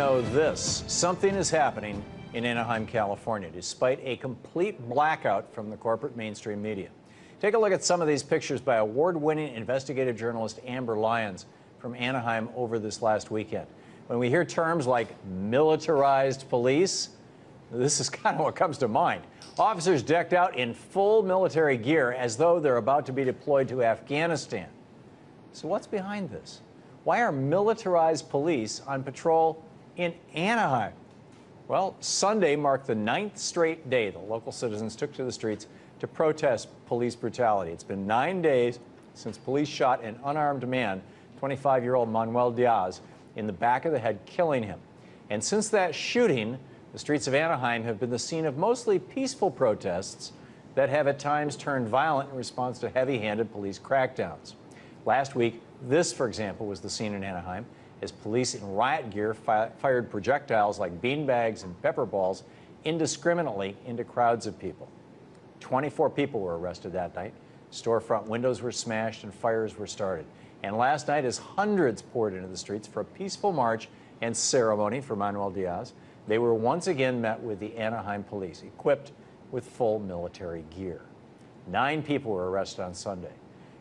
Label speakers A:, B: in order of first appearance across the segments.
A: know this. Something is happening in Anaheim, California, despite a complete blackout from the corporate mainstream media. Take a look at some of these pictures by award-winning investigative journalist Amber Lyons from Anaheim over this last weekend. When we hear terms like militarized police, this is kind of what comes to mind. Officers decked out in full military gear as though they're about to be deployed to Afghanistan. So what's behind this? Why are militarized police on patrol in Anaheim? Well, Sunday marked the 9th straight day the local citizens took to the streets to protest police brutality. It's been 9 days since police shot an unarmed man, 25-year-old Manuel Diaz, in the back of the head, killing him. And since that shooting, the streets of Anaheim have been the scene of mostly peaceful protests that have at times turned violent in response to heavy-handed police crackdowns. Last week, this, for example, was the scene in Anaheim as police in riot gear fired projectiles like beanbags and pepper balls indiscriminately into crowds of people. 24 people were arrested that night. Storefront windows were smashed and fires were started. And last night, as hundreds poured into the streets for a peaceful march and ceremony for Manuel Diaz, they were once again met with the Anaheim police, equipped with full military gear. 9 people were arrested on Sunday.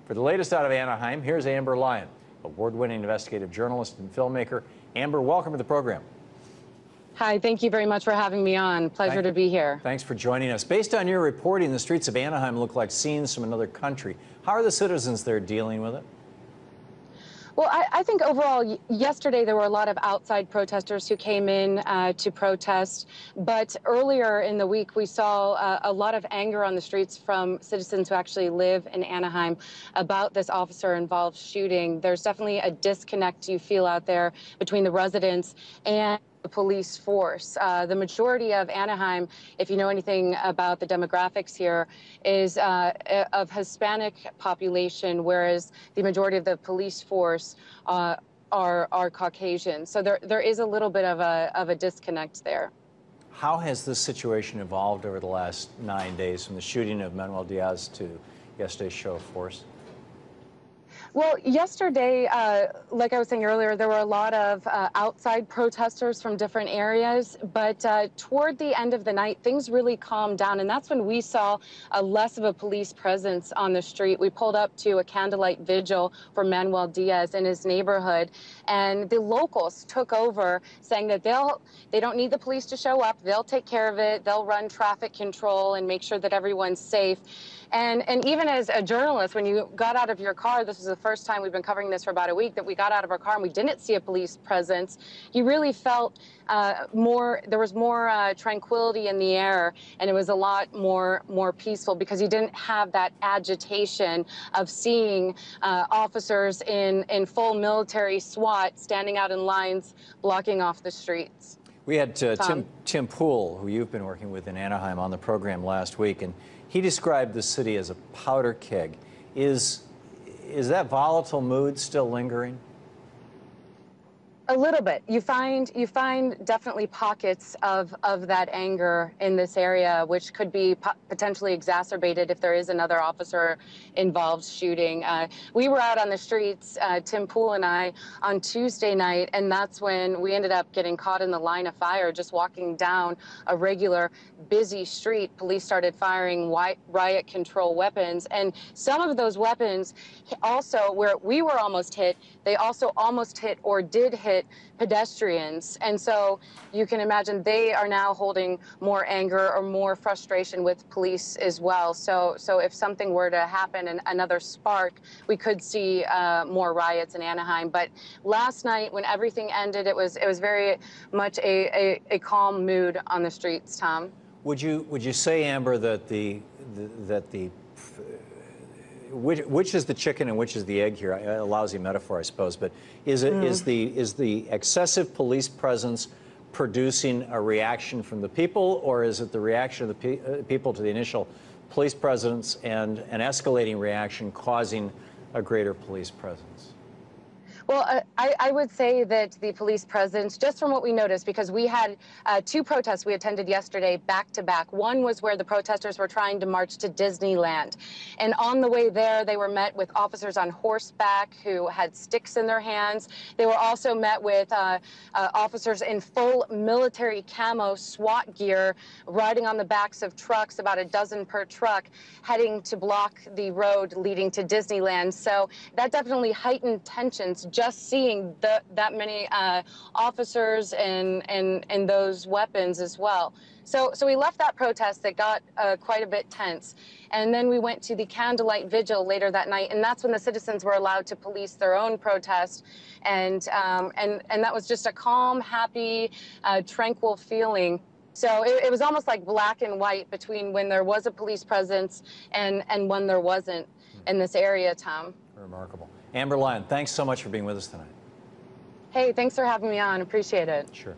A: For the latest out of Anaheim, here's Amber Lyons, award-winning investigative journalist and filmmaker. Amber, welcome to the program.
B: Hi, thank you very much for having me on. Pleasure to be here.
A: Thanks for joining us. Based on your reporting, the streets of Anaheim look like scenes from another country. How are the citizens there dealing with it?
B: Well, I think overall, yesterday there were a lot of outside protesters who came in to protest. But earlier in the week, we saw a lot of anger on the streets from citizens who actually live in Anaheim about this officer-involved shooting. There's definitely a disconnect you feel out there between the residents and the police force. The majority of Anaheim, if you know anything about the demographics here, is of Hispanic population, whereas the majority of the police force are Caucasian. So there is a little bit of a disconnect there.
A: How has this situation evolved over the last 9 days, from the shooting of Manuel Diaz to yesterday's show of force?
B: Well, yesterday, like I was saying earlier, there were a lot of outside protesters from different areas. But toward the end of the night, things really calmed down. And that's when we saw less of a police presence on the street. We pulled up to a candlelight vigil for Manuel Diaz in his neighborhood. And the locals took over, saying that they don't need the police to show up. They'll take care of it. They'll run traffic control and make sure that everyone's safe. And even as a journalist, when you got out of your car, this was the first time we've been covering this for about a week, that we got out of our car and we didn't see a police presence. You really felt there was more tranquility in the air, and it was a lot more peaceful because you didn't have that agitation of seeing officers in full military SWAT standing out in lines blocking off the streets.
A: We had Tim Pool, who you've been working with in Anaheim, on the program last week, and he described the city as a powder keg. Is that volatile mood still lingering?
B: A little bit. You find definitely pockets of that anger in this area, which could be potentially exacerbated if there is another officer-involved shooting. We were out on the streets, Tim Pool and I, on Tuesday night, and that's when we ended up getting caught in the line of fire, just walking down a regular busy street. Police started firing riot control weapons, and some of those weapons also, where we were almost hit, they also almost hit or did hit pedestrians. And so you can imagine they are now holding more anger or more frustration with police as well. So if something were to happen and another spark, we could see more riots in Anaheim. But last night, when everything ended, it was very much a calm mood on the streets, Tom.
A: Would you say, Amber, that which is the chicken and which is the egg here? A lousy metaphor, I suppose, but is the excessive police presence producing a reaction from the people, or is it the reaction of the people to the initial police presence and an escalating reaction causing a greater police presence?
B: Well, I would say that the police presence, just from what we noticed, because we had two protests we attended yesterday back to back. One was where the protesters were trying to march to Disneyland. And on the way there, they were met with officers on horseback who had sticks in their hands. They were also met with officers in full military camo SWAT gear riding on the backs of trucks, about a dozen per truck, heading to block the road leading to Disneyland. So that definitely heightened tensions, just seeing that many officers and those weapons as well. So we left that protest that got quite a bit tense. And then we went to the candlelight vigil later that night, and that's when the citizens were allowed to police their own protest. And that was just a calm, happy, tranquil feeling. So it was almost like black and white between when there was a police presence and when there wasn't in this area, Tom.
A: Remarkable. Amber Lyon, thanks so much for being with us tonight.
B: Hey, thanks for having me on. Appreciate it.
A: Sure.